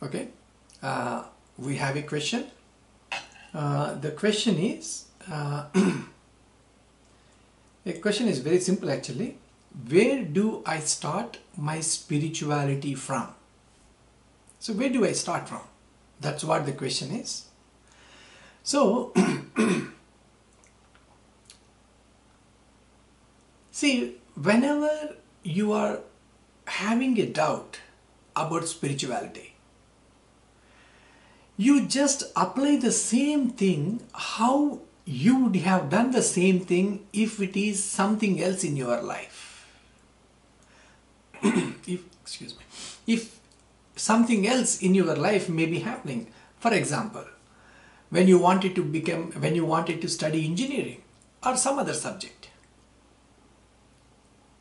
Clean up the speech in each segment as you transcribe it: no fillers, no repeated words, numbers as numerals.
Okay, we have a question. The question is, the question is very simple actually. Where do I start my spirituality from? So where do I start from? That's what the question is. So, see, whenever you are having a doubt about spirituality, you just apply the same thing how you would have done the same thing if it is something else in your life. If something else in your life may be happening, for example, when you wanted to study engineering or some other subject,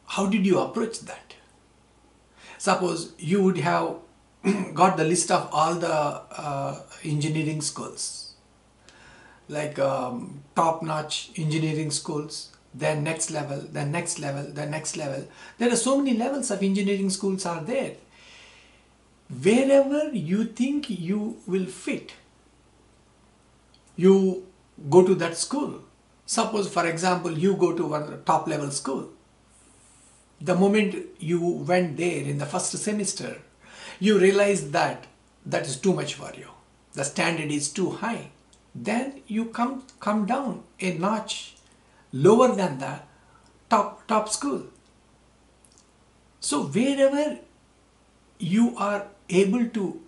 how did you approach that? Suppose you would have got the list of all the engineering schools, like top-notch engineering schools, then next level, then next level, then next level. There are so many levels of engineering schools are there. Wherever you think you will fit, you go to that school. Suppose, for example, you go to one top level school. The moment you went there in the first semester, you realize that that is too much for you. The standard is too high. Then you come down a notch lower than the top school. So wherever you are able to,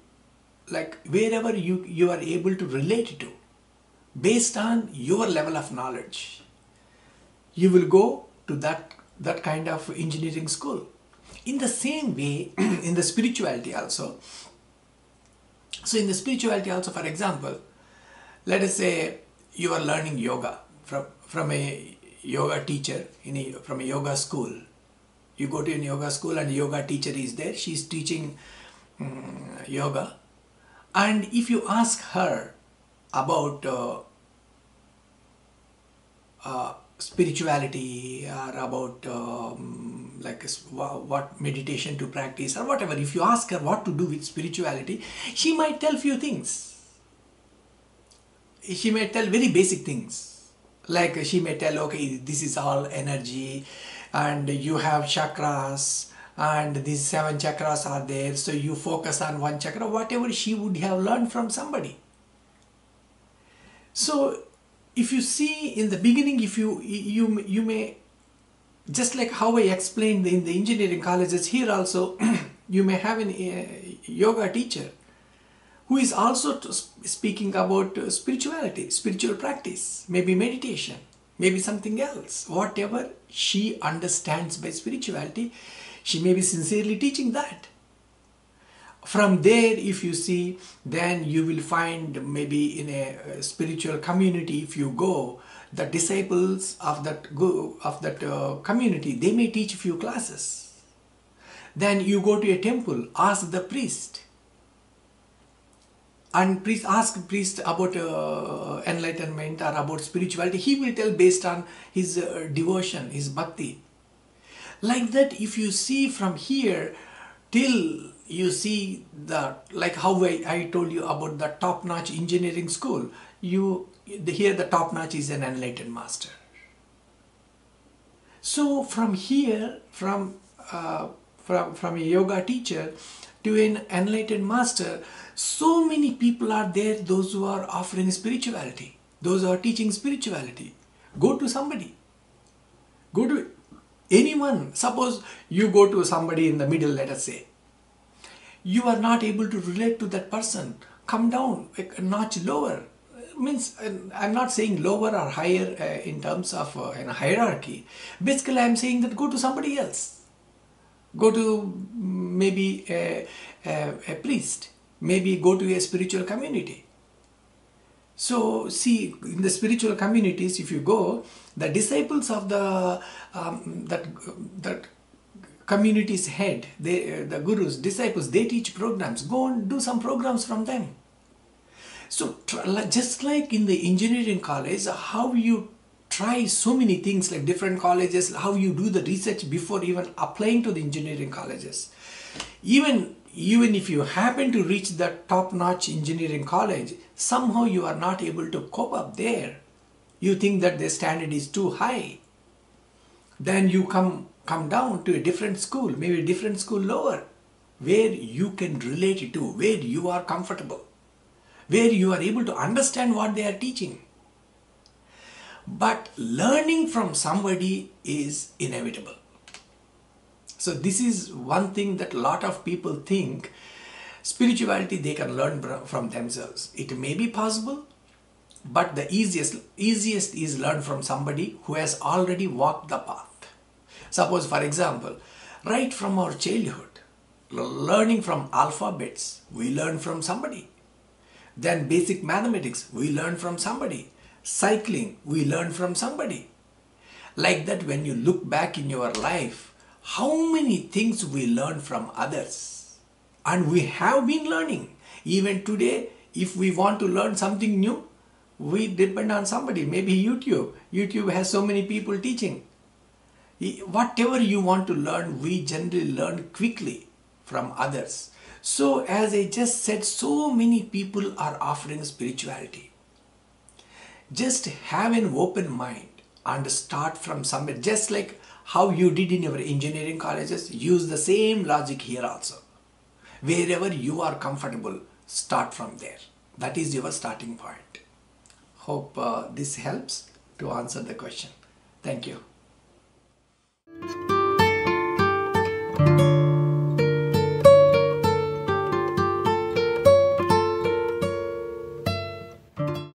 wherever you are able to relate to, based on your level of knowledge, you will go to that kind of engineering school. In the same way, in the spirituality also. So in the spirituality also, for example, let us say you are learning yoga from a yoga teacher from a yoga school. You go to a yoga school and a yoga teacher is there. She is teaching yoga. And if you ask her about spirituality or about what meditation to practice or whatever, if you ask her what to do with spirituality, she might tell few things. She may tell very basic things. Like she may tell, okay, this is all energy and you have chakras and these 7 chakras are there, so you focus on one chakra, whatever she would have learned from somebody. So if you see in the beginning, if you may, just like how I explained in the engineering colleges, here also you may have a yoga teacher who is also speaking about spirituality, spiritual practice, maybe meditation, maybe something else. Whatever she understands by spirituality, she may be sincerely teaching that. From there, if you see, then you will find maybe in a spiritual community, if you go, the disciples of that community, they may teach a few classes. Then you go to a temple, ask the priest. And ask priest about enlightenment or about spirituality. He will tell based on his devotion, his bhakti. Like that, if you see from here till you see like how I told you about the top-notch engineering school, here the top-notch is an Enlightened Master. So from here, from a yoga teacher to an Enlightened Master, so many people are there, those who are offering spirituality, those who are teaching spirituality. Go to somebody. Go to anyone. Suppose you go to somebody in the middle, let us say. You are not able to relate to that person. Come down a notch lower. Means, I'm not saying lower or higher in terms of in a hierarchy. Basically, I'm saying that go to somebody else. Go to maybe a priest. Maybe go to a spiritual community. So see, in the spiritual communities, if you go, the disciples of the that community's head, the gurus, disciples, they teach programs. Go and do some programs from them. So just like in the engineering college, how you try so many things, like different colleges, how you do the research before even applying to the engineering colleges. Even even if you happen to reach the top-notch engineering college, somehow you are not able to cope up there. You think that the standard is too high. Then you come down to a different school, maybe a different school lower, where you can relate to, where you are comfortable, where you are able to understand what they are teaching. But learning from somebody is inevitable. So this is one thing that a lot of people think spirituality they can learn from themselves. It may be possible, but the easiest is learn from somebody who has already walked the path. Suppose, for example, right from our childhood, learning from alphabets, we learn from somebody. Then basic mathematics, we learn from somebody. Cycling, we learn from somebody. Like that, when you look back in your life, how many things we learn from others. And we have been learning. Even today, if we want to learn something new, we depend on somebody, maybe YouTube. YouTube has so many people teaching. Whatever you want to learn, we generally learn quickly from others. So as I just said, so many people are offering spirituality. Just have an open mind and start from somewhere. Just like how you did in your engineering colleges, use the same logic here also. Wherever you are comfortable, start from there. That is your starting point. Hope this helps to answer the question. Thank you.